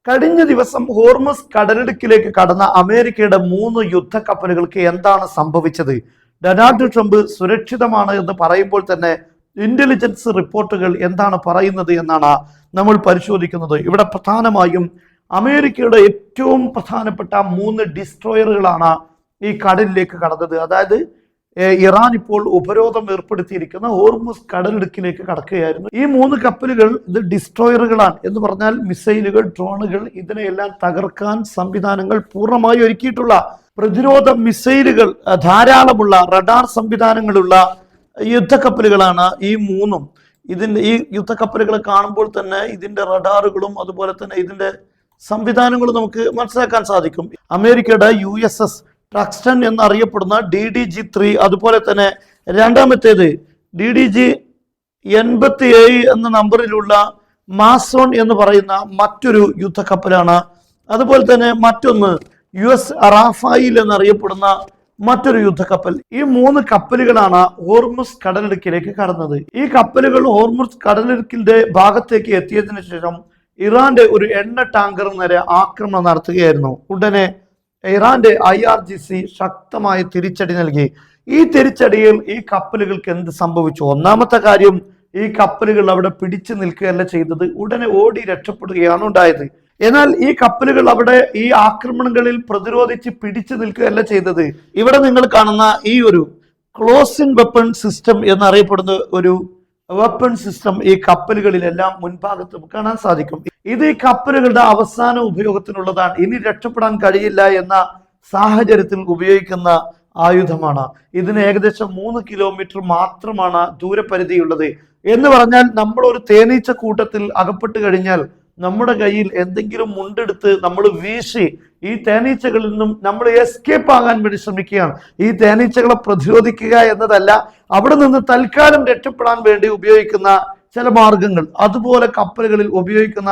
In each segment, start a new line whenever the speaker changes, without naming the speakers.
കഴിഞ്ഞ ദിവസം ഹോർമസ് കടലിടുക്കിലേക്ക് കടന്ന അമേരിക്കയുടെ 3 യുദ്ധക്കപ്പലുകൾക്ക് എന്താണ് സംഭവിച്ചത്? ഡൊണാൾഡ് ട്രംപ് സുരക്ഷിതമാണ് എന്ന് പറയുമ്പോൾ തന്നെ ഇന്റലിജൻസ് റിപ്പോർട്ടുകൾ എന്താണ് പറയുന്നത് എന്നാണ് നമ്മൾ പരിശോധിക്കുന്നത്. ഇവിടെ പ്രധാനമായും അമേരിക്കയുടെ ഏറ്റവും പ്രധാനപ്പെട്ട 3 ഡിസ്ട്രോയറുകളാണ് ഈ കടലിലേക്ക് കടന്നത്. അതായത് ഇറാൻ ഇപ്പോൾ ഉപരോധം ഏർപ്പെടുത്തിയിരിക്കുന്ന ഹോർമുസ് കടലിടുക്കിലേക്ക് കടക്കുകയായിരുന്നു. ഈ 3 കപ്പലുകൾ ഇത് ഡിസ്ട്രോയറുകളാണ് എന്ന് പറഞ്ഞാൽ മിസൈലുകൾ, ഡ്രോണുകൾ ഇതിനെയെല്ലാം തകർക്കാൻ സംവിധാനങ്ങൾ പൂർണ്ണമായി ഒരുക്കിയിട്ടുള്ള പ്രതിരോധ മിസൈലുകൾ ധാരാളമുള്ള റഡാർ സംവിധാനങ്ങളുള്ള യുദ്ധക്കപ്പലുകളാണ് ഈ 3. ഈ യുദ്ധക്കപ്പലുകളെ കാണുമ്പോൾ തന്നെ ഇതിന്റെ റഡാറുകളും അതുപോലെ തന്നെ ഇതിന്റെ സംവിധാനങ്ങളും നമുക്ക് മനസ്സിലാക്കാൻ സാധിക്കും. അമേരിക്കയുടെ USS ട്രക്സ്റ്റൺ എന്നറിയപ്പെടുന്ന DDG-3, അതുപോലെ തന്നെ രണ്ടാമത്തേത് DDG-87 എന്ന നമ്പറിലുള്ള മാസോൺ എന്ന് പറയുന്ന മറ്റൊരു യുദ്ധക്കപ്പലാണ്. അതുപോലെ തന്നെ മറ്റൊന്ന് US റാഫായിൽ എന്നറിയപ്പെടുന്ന മറ്റൊരു യുദ്ധക്കപ്പൽ. ഈ 3 കപ്പലുകളാണ് ഹോർമുസ് കടലിടുക്കിലേക്ക് കടന്നത്. ഈ കപ്പലുകൾ ഹോർമുസ് കടലിടുക്കിന്റെ ഭാഗത്തേക്ക് എത്തിയതിനു ശേഷം ഇറാന്റെ ഒരു എണ്ണ ടാങ്കർ നേരെ ആക്രമണം നടത്തുകയായിരുന്നു. ഉടനെ ഇറാന്റെ IRGC ശക്തമായ തിരിച്ചടി നൽകി. ഈ തിരിച്ചടിയിൽ ഈ കപ്പലുകൾക്ക് എന്ത് സംഭവിച്ചു? ഒന്നാമത്തെ കാര്യം, ഈ കപ്പലുകൾ അവിടെ പിടിച്ചു നിൽക്കുകയല്ല ചെയ്തത്, ഉടനെ ഓടി രക്ഷപ്പെടുകയാണ് ഉണ്ടായത്. എന്നാൽ ഈ കപ്പലുകൾ അവിടെ ഈ ആക്രമണങ്ങളിൽ പ്രതിരോധിച്ച് പിടിച്ചു നിൽക്കുകയല്ല ചെയ്തത്. ഇവിടെ നിങ്ങൾ കാണുന്ന ഈ ഒരു ക്ലോസ് ഇൻ വെപ്പൺ സിസ്റ്റം എന്നറിയപ്പെടുന്ന ഒരു വെപ്പൺ സിസ്റ്റം ഈ കപ്പലുകളിലെല്ലാം മുൻഭാഗത്ത് കാണാൻ സാധിക്കും. ഇത് ഈ കപ്പലുകളുടെ അവസാന ഉപയോഗത്തിനുള്ളതാണ്. ഇനി രക്ഷപ്പെടാൻ കഴിയില്ല എന്ന സാഹചര്യത്തിൽ ഉപയോഗിക്കുന്ന ആയുധമാണ്. ഇതിന് ഏകദേശം 3 കിലോമീറ്റർ മാത്രമാണ് ദൂരപരിധിയുള്ളത്. എന്ന് പറഞ്ഞാൽ നമ്മൾ ഒരു തേനീച്ച കൂട്ടത്തിൽ അകപ്പെട്ട് കഴിഞ്ഞാൽ നമ്മുടെ കയ്യിൽ എന്തെങ്കിലും മുണ്ടെടുത്ത് നമ്മൾ വീശി ഈ തേനീച്ചകളിൽ നിന്നും നമ്മൾ എസ്കേപ്പ് ആകാൻ വേണ്ടി ശ്രമിക്കുകയാണ്. ഈ തേനീച്ചകളെ പ്രതിരോധിക്കുക എന്നതല്ല, അവിടെ നിന്ന് തൽക്കാലം രക്ഷപ്പെടാൻ വേണ്ടി ഉപയോഗിക്കുന്ന ചില മാർഗങ്ങൾ. അതുപോലെ കപ്പലുകളിൽ ഉപയോഗിക്കുന്ന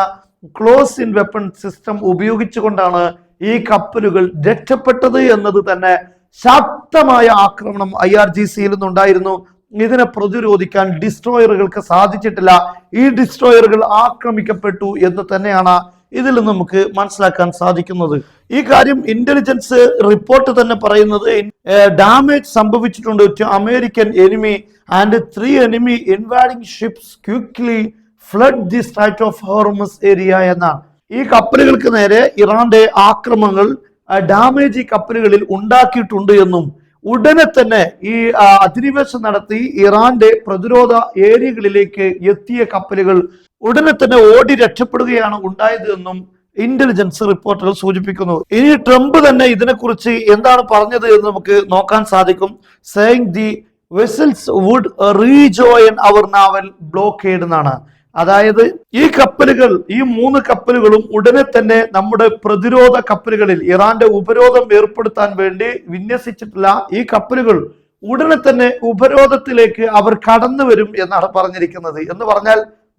ക്ലോസ് ഇൻ വെപ്പൺ സിസ്റ്റം ഉപയോഗിച്ചുകൊണ്ടാണ് ഈ കപ്പലുകൾ രക്ഷപ്പെട്ടത് എന്നത് തന്നെ ശക്തമായ ആക്രമണം IRGCയിൽ നിന്നുണ്ടായിരുന്നു. ഇതിനെ പ്രതിരോധിക്കാൻ ഡിസ്ട്രോയറുകൾക്ക് സാധിച്ചിട്ടില്ല. ഈ ഡിസ്ട്രോയറുകൾ ആക്രമിക്കപ്പെട്ടു എന്ന് തന്നെയാണ് ഇതിൽ നമുക്ക് മനസ്സിലാക്കാൻ സാധിക്കുന്നത്. ഈ കാര്യം ഇന്റലിജൻസ് റിപ്പോർട്ട് തന്നെ പറയുന്നത് ഡാമേജ് സംഭവിച്ചിട്ടുണ്ട് to American enemy and 3 enemy invading ships quickly flood the Strait of Hormuz area എന്നാണ്. ഈ കപ്പലുകൾക്ക് നേരെ ഇറാന്റെ ആക്രമണങ്ങൾ ഡാമേജ് ഈ കപ്പലുകളിൽ ഉണ്ടാക്കിയിട്ടുണ്ട് എന്നും ഉടനെ തന്നെ ഈ അധിനിവേശം നടത്തി ഇറാന്റെ പ്രതിരോധ ഏരിയകളിലേക്ക് എത്തിയ കപ്പലുകൾ ഉടനെ തന്നെ ഓടി രക്ഷപ്പെടുകയാണ് ഉണ്ടായത് എന്നും ഇന്റലിജൻസ് റിപ്പോർട്ടുകൾ സൂചിപ്പിക്കുന്നു. ഇനി ട്രംപ് തന്നെ ഇതിനെക്കുറിച്ച് എന്താണ് പറഞ്ഞത് എന്ന് നമുക്ക് നോക്കാൻ സാധിക്കും. Saying the vessels would rejoin our naval blockade എന്നാണ്. അതായത് ഈ കപ്പലുകൾ, ഈ 3 കപ്പലുകളും ഉടനെ തന്നെ നമ്മുടെ പ്രതിരോധ കപ്പലുകളിൽ ഇറാന്റെ ഉപരോധം ഏർപ്പെടുത്താൻ വേണ്ടി വിന്യസിച്ചിട്ടുള്ള ഈ കപ്പലുകൾ ഉടനെ തന്നെ ഉപരോധത്തിലേക്ക് അവർ കടന്നു വരും എന്നാണ് പറഞ്ഞിരിക്കുന്നത്. എന്ന് പറഞ്ഞാൽ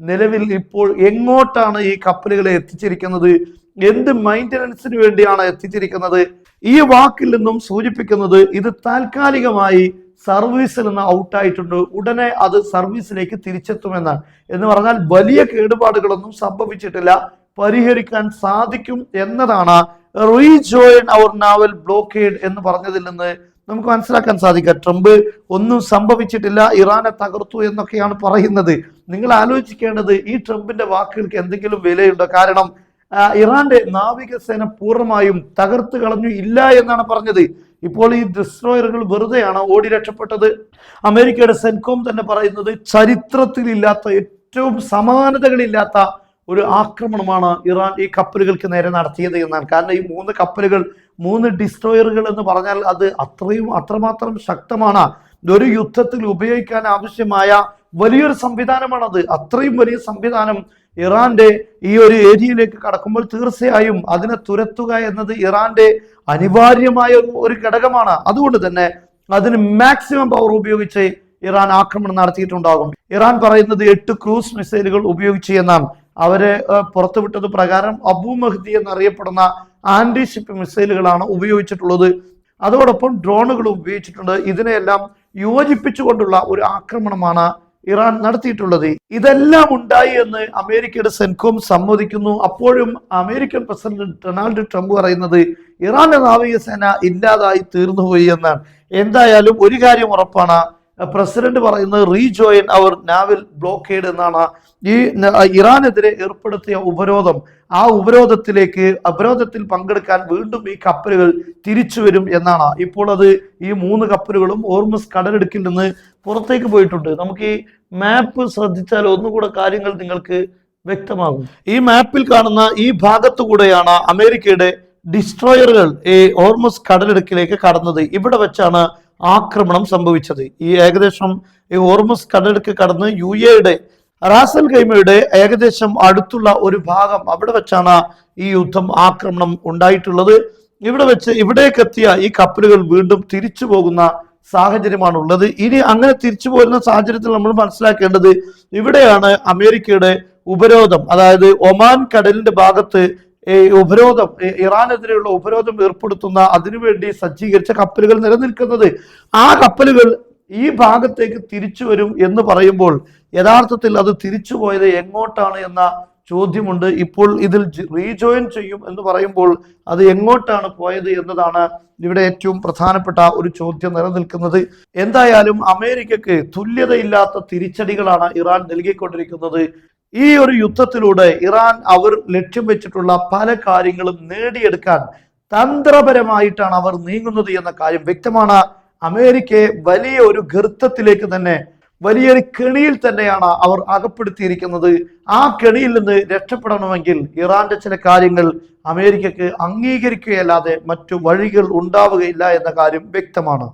നിലവിൽ ഇപ്പോൾ എങ്ങോട്ടാണ് ഈ കപ്പലുകളെ എത്തിച്ചിരിക്കുന്നത്, എന്ത് മെയിൻ്റനൻസിന് വേണ്ടിയാണ് എത്തിച്ചിരിക്കുന്നത്? ഈ വാക്കിൽ നിന്നും സൂചിപ്പിക്കുന്നത് ഇത് താൽക്കാലികമായി സർവീസിൽ നിന്ന് ഔട്ടായിട്ടുണ്ട്, ഉടനെ അത് സർവീസിലേക്ക് തിരിച്ചെത്തുമെന്നാണ്. എന്ന് പറഞ്ഞാൽ വലിയ കേടുപാടുകളൊന്നും സംഭവിച്ചിട്ടില്ല, പരിഹരിക്കാൻ സാധിക്കും എന്നതാണ് റീജോയിൻ അവർ നാവൽ ബ്ലോക്കേഡ് എന്ന് പറഞ്ഞതിൽ നിന്ന് നമുക്ക് മനസ്സിലാക്കാൻ സാധിക്കുക. ട്രംപ് ഒന്നും സംഭവിച്ചിട്ടില്ല, ഇറാനെ തകർത്തു എന്നൊക്കെയാണ് പറയുന്നത്. നിങ്ങൾ ആലോചിക്കേണ്ടത് ഈ ട്രംപിന്റെ വാക്കുകൾക്ക് എന്തെങ്കിലും വിലയുണ്ടോ? കാരണം ഇറാന്റെ നാവികസേന പൂർണ്ണമായും തകർത്ത് കളഞ്ഞു ഇല്ല എന്നാണ് പറഞ്ഞത്. ഇപ്പോൾ ഈ ഡിസ്ട്രോയറുകൾ വെറുതെയാണ് ഓടി രക്ഷപ്പെട്ടത്. അമേരിക്കയുടെ സെൻകോം തന്നെ പറയുന്നത് ചരിത്രത്തിലില്ലാത്ത, ഏറ്റവും സമാനതകളില്ലാത്ത ഒരു ആക്രമണമാണ് ഇറാൻ ഈ കപ്പലുകൾക്ക് നേരെ നടത്തിയത് എന്നാണ്. കാരണം ഈ 3 കപ്പലുകൾ, 3 ഡിസ്ട്രോയറുകൾ എന്ന് പറഞ്ഞാൽ അത് അത്രമാത്രം ശക്തമാണ്. ഒരു യുദ്ധത്തിൽ ഉപയോഗിക്കാൻ ആവശ്യമായ വലിയൊരു സംവിധാനമാണത്. അത്രയും വലിയ സംവിധാനം ഇറാന്റെ ഈ ഒരു ഏരിയയിലേക്ക് കടക്കുമ്പോൾ തീർച്ചയായും അതിനെ തുരത്തുക എന്നത് ഇറാന്റെ അനിവാര്യമായ ഒരു ഘടകമാണ്. അതുകൊണ്ട് തന്നെ അതിന് മാക്സിമം പവർ ഉപയോഗിച്ച് ഇറാൻ ആക്രമണം നടത്തിയിട്ടുണ്ടാകും. ഇറാൻ പറയുന്നത് 8 ക്രൂസ് മിസൈലുകൾ ഉപയോഗിച്ച് എന്നാണ്. അവരെ പുറത്തുവിട്ടത് പ്രകാരം അബു മഹ്ദി എന്നറിയപ്പെടുന്ന ആന്റി ഷിപ്പ് മിസൈലുകളാണ് ഉപയോഗിച്ചിട്ടുള്ളത്. അതോടൊപ്പം ഡ്രോണുകൾ ഉപയോഗിച്ചിട്ടുണ്ട്. ഇതിനെയെല്ലാം യോജിപ്പിച്ചുകൊണ്ടുള്ള ഒരു ആക്രമണമാണ് ഇറാൻ നടത്തിയിട്ടുള്ളത്. ഇതെല്ലാം ഉണ്ടായി എന്ന് അമേരിക്കയുടെ സെൻകോം സമ്മതിക്കുന്നു. അപ്പോഴും അമേരിക്കൻ പ്രസിഡന്റ് ഡൊണാൾഡ് ട്രംപ് പറയുന്നത് ഇറാന്റെ നാവികസേന ഇല്ലാതായി തീർന്നുപോയി എന്നാണ്. എന്തായാലും ഒരു കാര്യം ഉറപ്പാണ്, പ്രസിഡന്റ് പറയുന്നത് റീജോയിൻ അവർ നാവൽ ബ്ലോക്കേഡ് എന്നാണ്. ഈ ഇറാനെതിരെ ഏർപ്പെടുത്തിയ ഉപരോധം, ആ ഉപരോധത്തിൽ പങ്കെടുക്കാൻ വീണ്ടും ഈ കപ്പലുകൾ തിരിച്ചു വരും എന്നാണ്. ഇപ്പോൾ അത് ഈ 3 കപ്പലുകളും ഹോർമുസ് കടലിടുക്കിൽ നിന്ന് പുറത്തേക്ക് പോയിട്ടുണ്ട്. നമുക്ക് ഈ മാപ്പ് ശ്രദ്ധിച്ചാൽ ഒന്നുകൂടെ കാര്യങ്ങൾ നിങ്ങൾക്ക് വ്യക്തമാകും. ഈ മാപ്പിൽ കാണുന്ന ഈ ഭാഗത്തു കൂടെയാണ് അമേരിക്കയുടെ ഡിസ്ട്രോയറുകൾ ഈ ഹോർമുസ് കടലിടുക്കിലേക്ക് കടന്നത്. ഇവിടെ വെച്ചാണ് ആക്രമണം സംഭവിച്ചത്. ഈ ഏകദേശം ഈ ഹോർമുസ് കടലിടുക്ക് കടന്ന് UAE റാസൽ ഖൈമയുടെ ഏകദേശം അടുത്തുള്ള ഒരു ഭാഗം, അവിടെ വെച്ചാണ് ഈ ആക്രമണം ഉണ്ടായിട്ടുള്ളത്. ഇവിടേക്ക് എത്തിയ ഈ കപ്പലുകൾ വീണ്ടും തിരിച്ചു പോകുന്ന സാഹചര്യമാണ് ഉള്ളത്. ഇനി അങ്ങനെ തിരിച്ചു പോരുന്ന സാഹചര്യത്തിൽ നമ്മൾ മനസ്സിലാക്കേണ്ടത് ഇവിടെയാണ് അമേരിക്കയുടെ ഉപരോധം, അതായത് ഒമാൻ കടലിന്റെ ഭാഗത്ത് ഉപരോധം, ഇറാനെതിരെയുള്ള ഉപരോധം ഏർപ്പെടുത്തുന്ന അതിനുവേണ്ടി സജ്ജീകരിച്ച കപ്പലുകൾ നിലനിൽക്കുന്നത്. ആ കപ്പലുകൾ ഈ ഭാഗത്തേക്ക് തിരിച്ചു വരും എന്ന് പറയുമ്പോൾ യഥാർത്ഥത്തിൽ അത് തിരിച്ചു പോയത് എങ്ങോട്ടാണ് എന്ന ചോദ്യമുണ്ട്. ഇപ്പോൾ ഇതിൽ റീജോയിൻ ചെയ്യും എന്ന് പറയുമ്പോൾ അത് എങ്ങോട്ടാണ് പോയത് എന്നതാണ് ഇവിടെ ഏറ്റവും പ്രധാനപ്പെട്ട ഒരു ചോദ്യം നിലനിൽക്കുന്നത്. എന്തായാലും അമേരിക്കക്ക് തുല്യതയില്ലാത്ത തിരിച്ചടികളാണ് ഇറാൻ നൽകിക്കൊണ്ടിരിക്കുന്നത്. ഈ ഒരു യുദ്ധത്തിലൂടെ ഇറാൻ അവർ ലക്ഷ്യം വെച്ചിട്ടുള്ള പല കാര്യങ്ങളും നേടിയെടുക്കാൻ തന്ത്രപരമായിട്ടാണ് അവർ നീങ്ങുന്നത് എന്ന കാര്യം വ്യക്തമാണ്. അമേരിക്കയെ വലിയ ഒരു ഗർത്തത്തിലേക്ക് തന്നെ, വലിയൊരു കെണിയിൽ തന്നെയാണ് അവർ അകപ്പെടുത്തിയിരിക്കുന്നത്. ആ കെണിയിൽ നിന്ന് രക്ഷപ്പെടണമെങ്കിൽ ഇറാന്റെ ചില കാര്യങ്ങൾ അമേരിക്കക്ക് അംഗീകരിക്കുകയല്ലാതെ മറ്റു വഴികൾ ഉണ്ടാവുകയില്ല എന്ന കാര്യം വ്യക്തമാണ്.